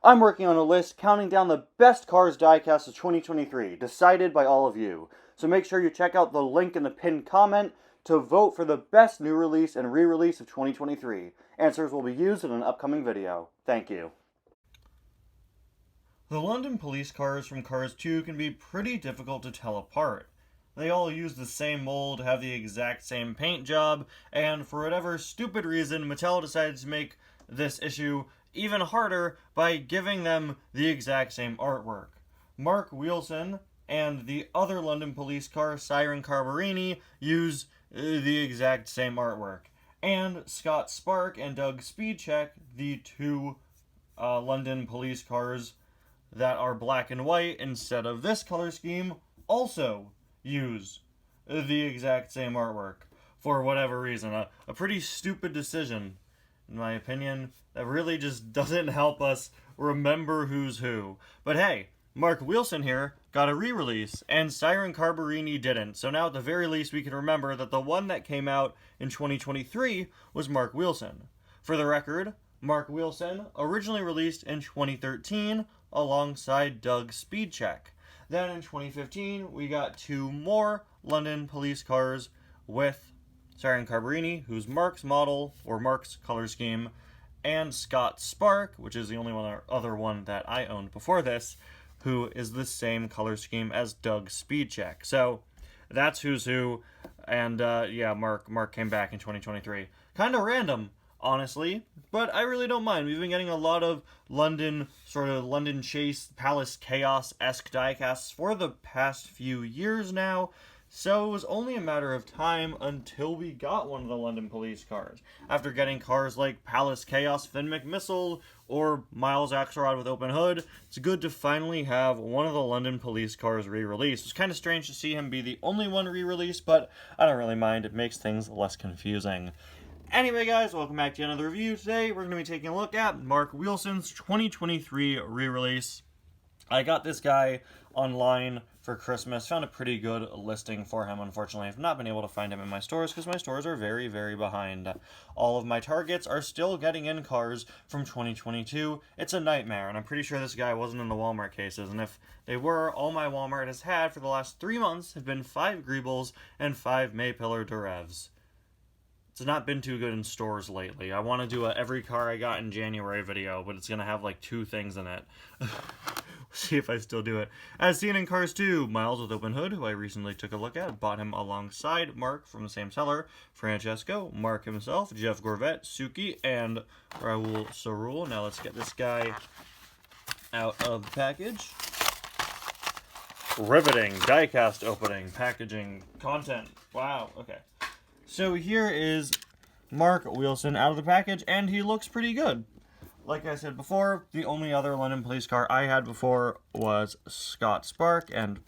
I'm working on a list counting down the best Cars diecast of 2023, decided by all of you. So make sure you check out the link in the pinned comment to vote for the best new release and re-release of 2023. Answers will be used in an upcoming video. Thank you. The London police cars from Cars 2 can be pretty difficult to tell apart. They all use the same mold, have the exact same paint job, and for whatever stupid reason, Mattel decided to make this issue even harder by giving them the exact same artwork. Mark Wheelsen and the other London police car, Siren Carburini, use the exact same artwork. And Scott Spark and Doug Speedcheck, the two London police cars that are black and white instead of this color scheme, also use the exact same artwork for whatever reason. A pretty stupid decision, in my opinion, that really just doesn't help us remember who's who. But hey, Mark Wheelsen here got a re-release, and Siren Carburini didn't. So now at the very least we can remember that the one that came out in 2023 was Mark Wheelsen. For the record, Mark Wheelsen originally released in 2013 alongside Doug Speedcheck. Then in 2015, we got two more London police cars with Siren Carburini, who's Mark's model, or Mark's color scheme, and Scott Spark, which is the only other one that I owned before this, who is the same color scheme as Doug Speedcheck. So that's who's who, and yeah, Mark came back in 2023. Kind of random, honestly, but I really don't mind. We've been getting a lot of London Chase, Palace Chaos-esque diecasts for the past few years now, so it was only a matter of time until we got one of the London police cars. After getting cars like Palace Chaos Finn McMissile or Miles Axelrod with open hood, it's good to finally have one of the London police cars re-released. It's kind of strange to see him be the only one re-released, but I don't really mind. It makes things less confusing. Anyway, guys, welcome back to another review. Today, we're going to be taking a look at Mark Wheelsen's 2023 re-release. I got this guy online for Christmas. Found a pretty good listing for him. Unfortunately, I've not been able to find him in my stores because my stores are very, very behind. All of my Targets are still getting in cars from 2022. It's a nightmare, and I'm pretty sure this guy wasn't in the Walmart cases. And if they were, all my Walmart has had for the last 3 months have been 5 Greebles and 5 Maypillar Durevs. It's not been too good in stores lately. I want to do a every car I got in January video, but it's going to have like 2 things in it. See if I still do it. As seen in Cars 2, Miles with open hood, who I recently took a look at, bought him alongside Mark from the same seller, Francesco, Mark himself, Jeff Gorvette, Suki, and Raul Sarul. Now let's get this guy out of the package. Riveting, diecast opening, packaging, content. Wow, okay. So here is Mark Wheelsen out of the package, and he looks pretty good. Like I said before, the only other London police car I had before was Scott Spark, and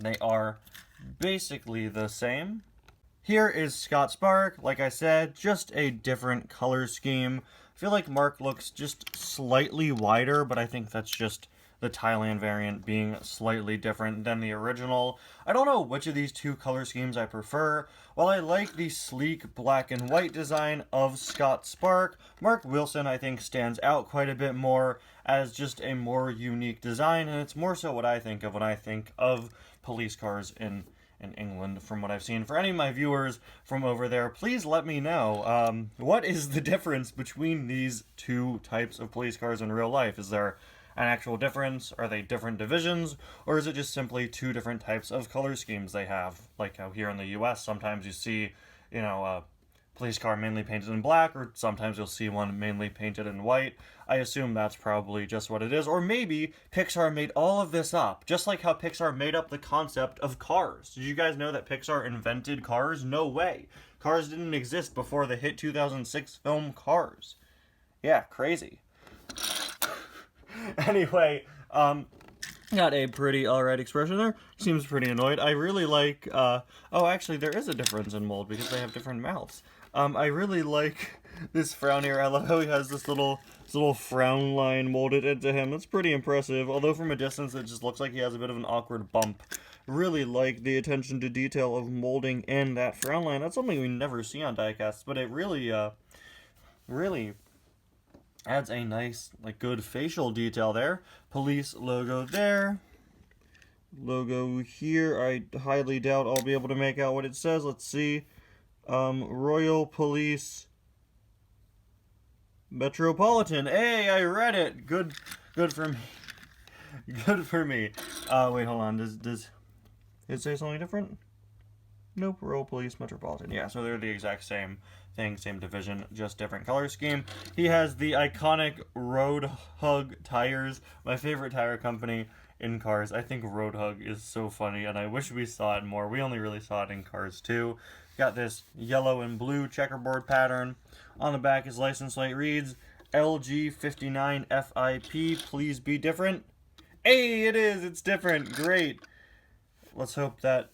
they are basically the same. Here is Scott Spark, like I said, just a different color scheme. I feel like Mark looks just slightly wider, but I think that's just the Thailand variant being slightly different than the original. I don't know which of these two color schemes I prefer. While I like the sleek black and white design of Scott Spark, Mark Wheelsen I think stands out quite a bit more as just a more unique design, and it's more so what I think of when I think of police cars in England, from what I've seen. For any of my viewers from over there, please let me know, what is the difference between these two types of police cars in real life? Is there an actual difference? Are they different divisions? Or is it just simply 2 different types of color schemes they have? Like how here in the US, sometimes you see, you know, a police car mainly painted in black, or sometimes you'll see one mainly painted in white. I assume that's probably just what it is. Or maybe Pixar made all of this up, just like how Pixar made up the concept of cars. Did you guys know that Pixar invented cars? No way. Cars didn't exist before the hit 2006 film Cars. Yeah, crazy. Anyway, got a pretty alright expression there. Seems pretty annoyed. I really like, oh, actually, there is a difference in mold because they have different mouths. I really like this frown here. I love how he has this little frown line molded into him. That's pretty impressive, although from a distance it just looks like he has a bit of an awkward bump. Really like the attention to detail of molding in that frown line. That's something we never see on diecasts, but it really Adds a nice, like, good facial detail there. Police logo there. Logo here. I highly doubt I'll be able to make out what it says. Let's see. Royal Police Metropolitan. Hey, I read it. Good for me. Good for me. Wait, hold on. Does it say something different? Nope. Royal Police Metropolitan. Yeah, so they're the exact same thing, same division, just different color scheme. He has the iconic Road Hug tires. My favorite tire company in Cars. I think Road Hug is so funny, and I wish we saw it more. We only really saw it in Cars 2. Got this yellow and blue checkerboard pattern. On the back, his license plate reads LG59FIP. Please be different. Hey, it is. It's different. Great. Let's hope that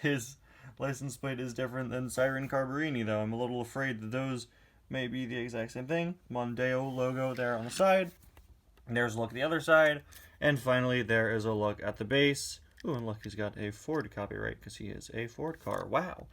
his license plate is different than Siren Carburini, though. I'm a little afraid that those may be the exact same thing. Mondeo logo there on the side. There's a look at the other side. And finally, there is a look at the base. Ooh, and look, he's got a Ford copyright because he is a Ford car. Wow.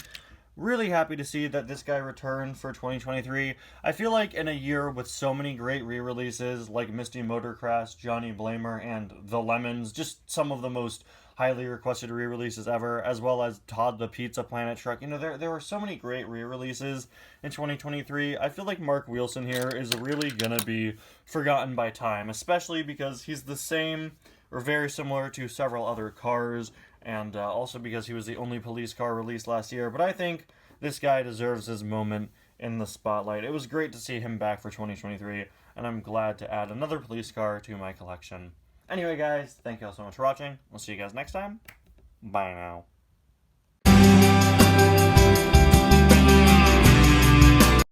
Really happy to see that this guy returned for 2023. I feel like in a year with so many great re-releases like Misty Motorcraft, Johnny Blamer, and The Lemons, just some of the most highly requested re-releases ever, as well as Todd the Pizza Planet Truck. You know, there were so many great re-releases in 2023. I feel like Mark Wheelsen here is really gonna be forgotten by time, especially because he's the same or very similar to several other cars, and also because he was the only police car released last year. But I think this guy deserves his moment in the spotlight. It was great to see him back for 2023, and I'm glad to add another police car to my collection. Anyway, guys, thank you all so much for watching. We'll see you guys next time. Bye now.